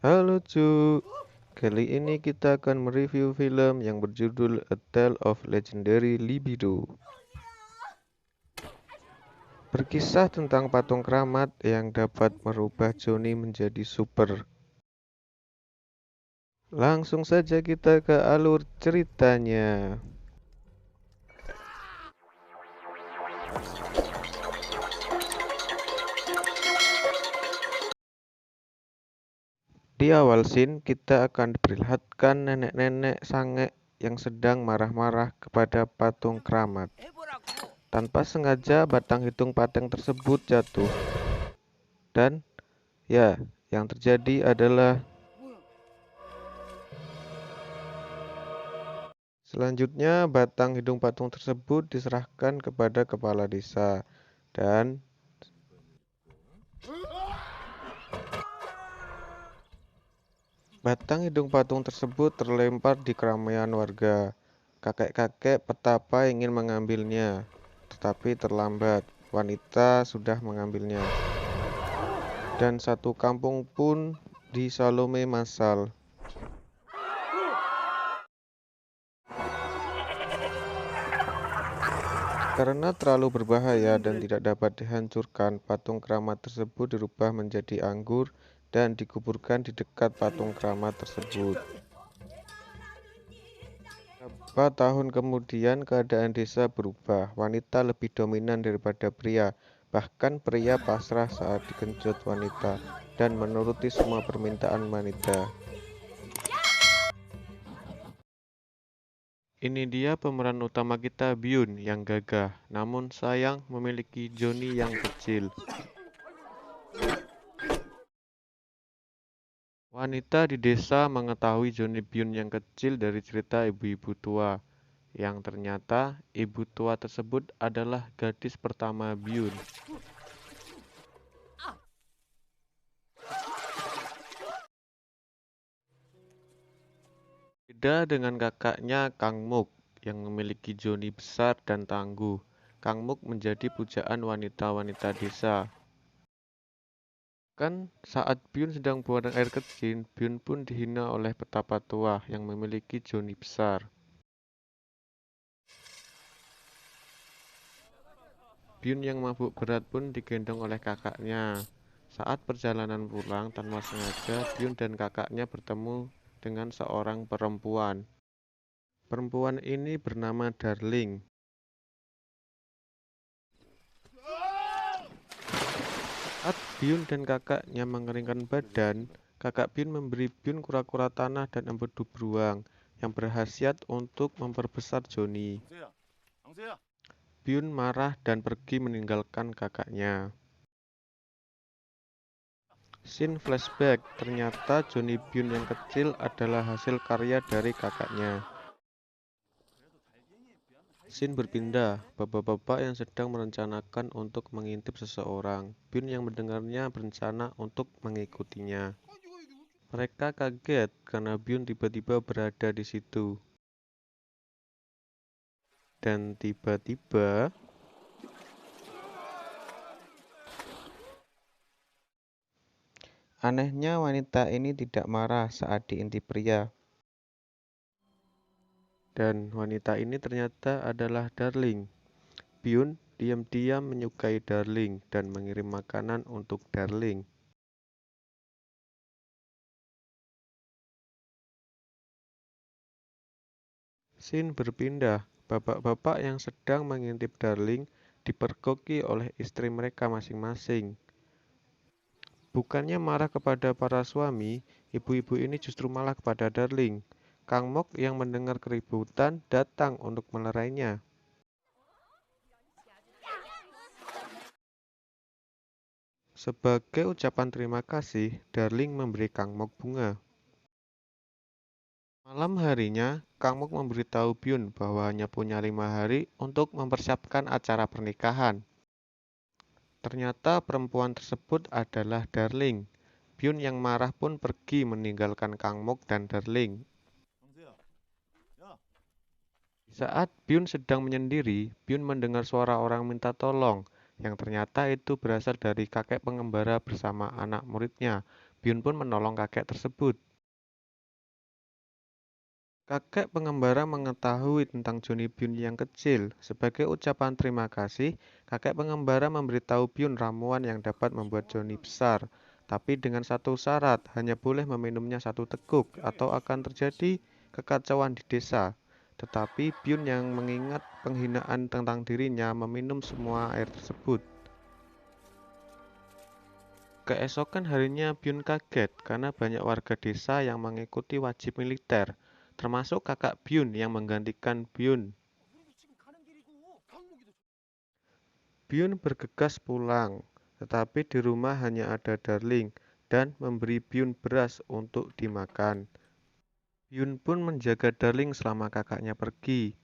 Halo cu, kali ini kita akan mereview film yang berjudul A Tale of Legendary Libido. Berkisah tentang patung keramat yang dapat merubah Johnny menjadi super. Langsung saja kita ke alur ceritanya. Di awal scene, kita akan diperlihatkan nenek-nenek sange yang sedang marah-marah kepada patung keramat. Tanpa sengaja, batang hidung patung tersebut jatuh. Dan ya, yang terjadi adalah selanjutnya batang hidung patung tersebut diserahkan kepada kepala desa dan batang hidung patung tersebut terlempar di keramaian warga. Kakek-kakek petapa ingin mengambilnya, tetapi terlambat. Wanita sudah mengambilnya. Dan satu kampung pun di Salome massal. Karena terlalu berbahaya dan tidak dapat dihancurkan, patung keramat tersebut dirubah menjadi anggur dan dikuburkan di dekat patung keramat tersebut. Beberapa tahun kemudian, keadaan desa berubah. Wanita lebih dominan daripada pria. Bahkan pria pasrah saat digenjot wanita dan menuruti semua permintaan wanita. Ini dia pemeran utama kita, Byun, yang gagah, namun sayang memiliki Johnny yang kecil. Wanita di desa mengetahui Johnny Byun yang kecil dari cerita ibu-ibu tua, yang ternyata ibu tua tersebut adalah gadis pertama Byun. Beda dengan kakaknya Kang Muk yang memiliki Johnny besar dan tangguh. Kang Muk menjadi pujaan wanita-wanita desa. Kan saat Byun sedang buang air kecil, Byun pun dihina oleh petapa tua yang memiliki Johnny besar. Byun yang mabuk berat pun digendong oleh kakaknya. Saat perjalanan pulang, tanpa sengaja Byun dan kakaknya bertemu dengan seorang perempuan. Perempuan ini bernama Darling. Saat Byun dan kakaknya mengeringkan badan, kakak Byun memberi Byun kura-kura tanah dan empedu beruang yang berkhasiat untuk memperbesar Johnny. Byun marah dan pergi meninggalkan kakaknya. Scene flashback, ternyata Johnny Byun yang kecil adalah hasil karya dari kakaknya. Scene berpindah, bapak-bapak yang sedang merencanakan untuk mengintip seseorang. Byun yang mendengarnya berencana untuk mengikutinya. Mereka kaget karena Byun tiba-tiba berada di situ. Dan tiba-tiba, anehnya wanita ini tidak marah saat diintip pria. Dan wanita ini ternyata adalah Darling. Byun diam-diam menyukai Darling dan mengirim makanan untuk Darling. Scene berpindah, bapak-bapak yang sedang mengintip Darling dipergoki oleh istri mereka masing-masing. Bukannya marah kepada para suami, ibu-ibu ini justru malah kepada Darling. Kang Mok yang mendengar keributan datang untuk melerainya. Sebagai ucapan terima kasih, Darling memberi Kang Mok bunga. Malam harinya, Kang Mok memberitahu Byun bahwa hanya punya 5 hari untuk mempersiapkan acara pernikahan. Ternyata perempuan tersebut adalah Darling. Byun yang marah pun pergi meninggalkan Kang Mok dan Darling. Saat Byun sedang menyendiri, Byun mendengar suara orang minta tolong, yang ternyata itu berasal dari kakek pengembara bersama anak muridnya. Byun pun menolong kakek tersebut. Kakek pengembara mengetahui tentang Johnny Byun yang kecil. Sebagai ucapan terima kasih, kakek pengembara memberitahu Byun ramuan yang dapat membuat Johnny besar. Tapi dengan satu syarat, hanya boleh meminumnya satu teguk atau akan terjadi kekacauan di desa. Tetapi Byun yang mengingat penghinaan tentang dirinya meminum semua air tersebut. Keesokan harinya Byun kaget karena banyak warga desa yang mengikuti wajib militer, termasuk kakak Byun yang menggantikan Byun. Byun bergegas pulang, tetapi di rumah hanya ada Darling dan memberi Byun beras untuk dimakan. Byun pun menjaga Darling selama kakaknya pergi.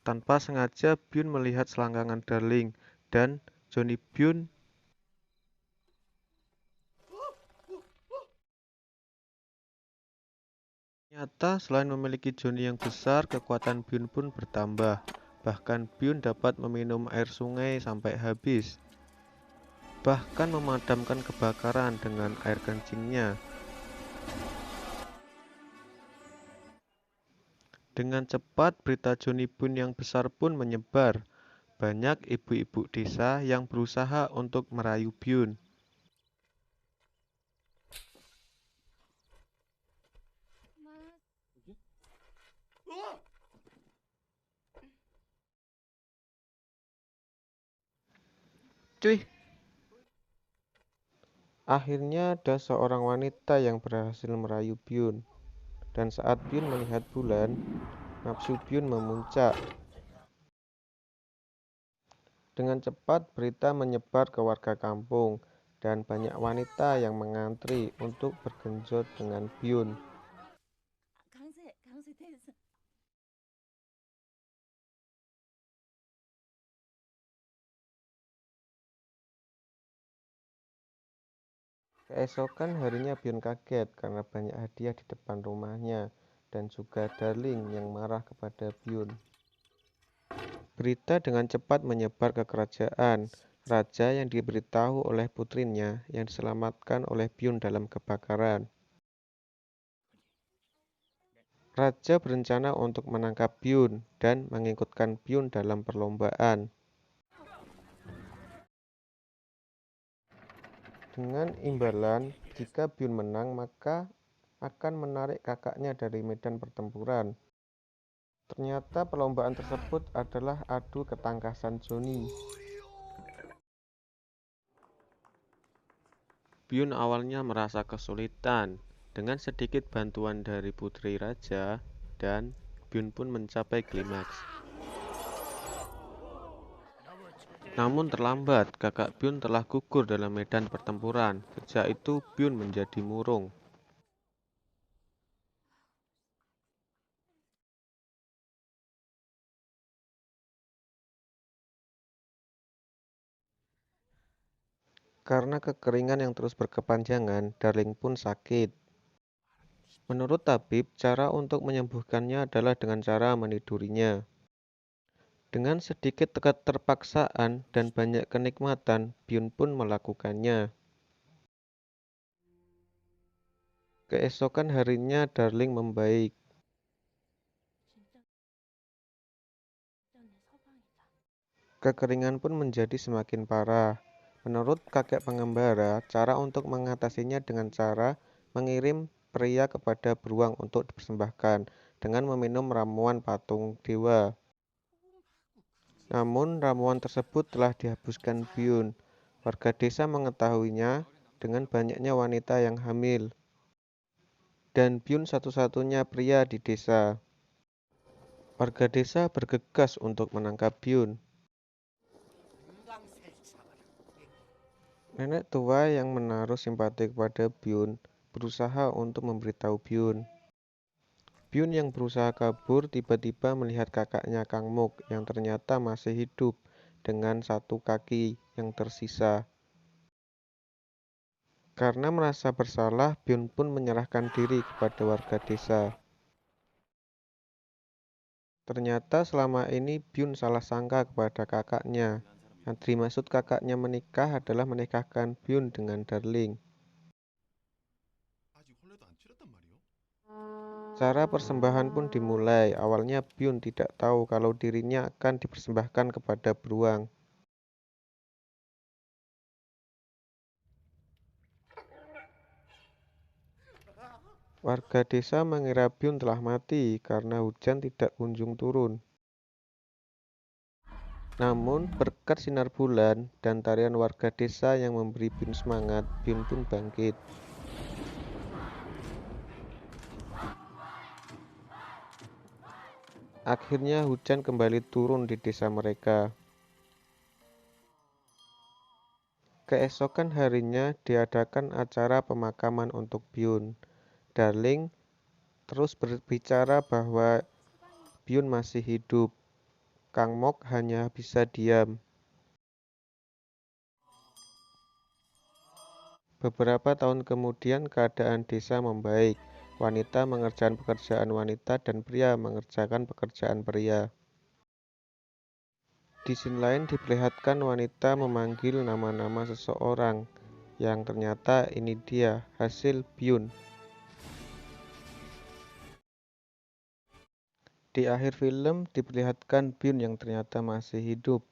Tanpa sengaja Byun melihat selangkangan Darling dan Johnny Byun. Ternyata selain memiliki Johnny yang besar, kekuatan Byun pun bertambah. Bahkan Byun dapat meminum air sungai sampai habis. Bahkan memadamkan kebakaran dengan air kencingnya. Dengan cepat berita Johnny Byun yang besar pun menyebar. Banyak ibu-ibu desa yang berusaha untuk merayu Byun. Cuy, akhirnya ada seorang wanita yang berhasil merayu Byun. Dan saat Byun melihat bulan, nafsu Byun memuncak. Dengan cepat berita menyebar ke warga kampung, dan banyak wanita yang mengantri untuk bergenjot dengan Byun. Keesokan harinya Byun kaget karena banyak hadiah di depan rumahnya, dan juga Darling yang marah kepada Byun. Berita dengan cepat menyebar ke kerajaan. Raja yang diberitahu oleh putrinya yang diselamatkan oleh Byun dalam kebakaran. Raja berencana untuk menangkap Byun dan mengikutkan Byun dalam perlombaan. Dengan imbalan, jika Byun menang maka akan menarik kakaknya dari medan pertempuran. Ternyata perlombaan tersebut adalah adu ketangkasan Johnny. Byun awalnya merasa kesulitan. Dengan sedikit bantuan dari putri raja, dan Byun pun mencapai klimaks. Namun terlambat, kakak Byun telah gugur dalam medan pertempuran. Sejak itu Byun menjadi murung. Karena kekeringan yang terus berkepanjangan, Darling pun sakit. Menurut tabib, cara untuk menyembuhkannya adalah dengan cara menidurinya. Dengan sedikit keterpaksaan dan banyak kenikmatan, Byun pun melakukannya. Keesokan harinya Darling membaik. Kekeringan pun menjadi semakin parah. Menurut kakek pengembara, cara untuk mengatasinya dengan cara mengirim pria kepada beruang untuk dipersembahkan dengan meminum ramuan patung dewa. Namun ramuan tersebut telah dihapuskan Byun. Warga desa mengetahuinya dengan banyaknya wanita yang hamil. Dan Byun satu-satunya pria di desa. Warga desa bergegas untuk menangkap Byun. Nenek tua yang menaruh simpati kepada Byun berusaha untuk memberitahu Byun. Byun yang berusaha kabur tiba-tiba melihat kakaknya Kang Muk yang ternyata masih hidup dengan satu kaki yang tersisa. Karena merasa bersalah, Byun pun menyerahkan diri kepada warga desa. Ternyata selama ini Byun salah sangka kepada kakaknya. Yang dimaksud kakaknya menikah adalah menikahkan Byun dengan Darling. Cara persembahan pun dimulai. Awalnya Byun tidak tahu kalau dirinya akan dipersembahkan kepada beruang. Warga desa mengira Byun telah mati karena hujan tidak kunjung turun. Namun, berkat sinar bulan dan tarian warga desa yang memberi Byun semangat, Byun pun bangkit. Akhirnya hujan kembali turun di desa mereka. Keesokan harinya diadakan acara pemakaman untuk Byun. Darling terus berbicara bahwa Byun masih hidup. Kang Mok hanya bisa diam. Beberapa tahun kemudian keadaan desa membaik. Wanita mengerjakan pekerjaan wanita dan pria mengerjakan pekerjaan pria. Di sini lain diperlihatkan wanita memanggil nama-nama seseorang yang ternyata ini dia, hasil Byun. Di akhir film diperlihatkan Byun yang ternyata masih hidup.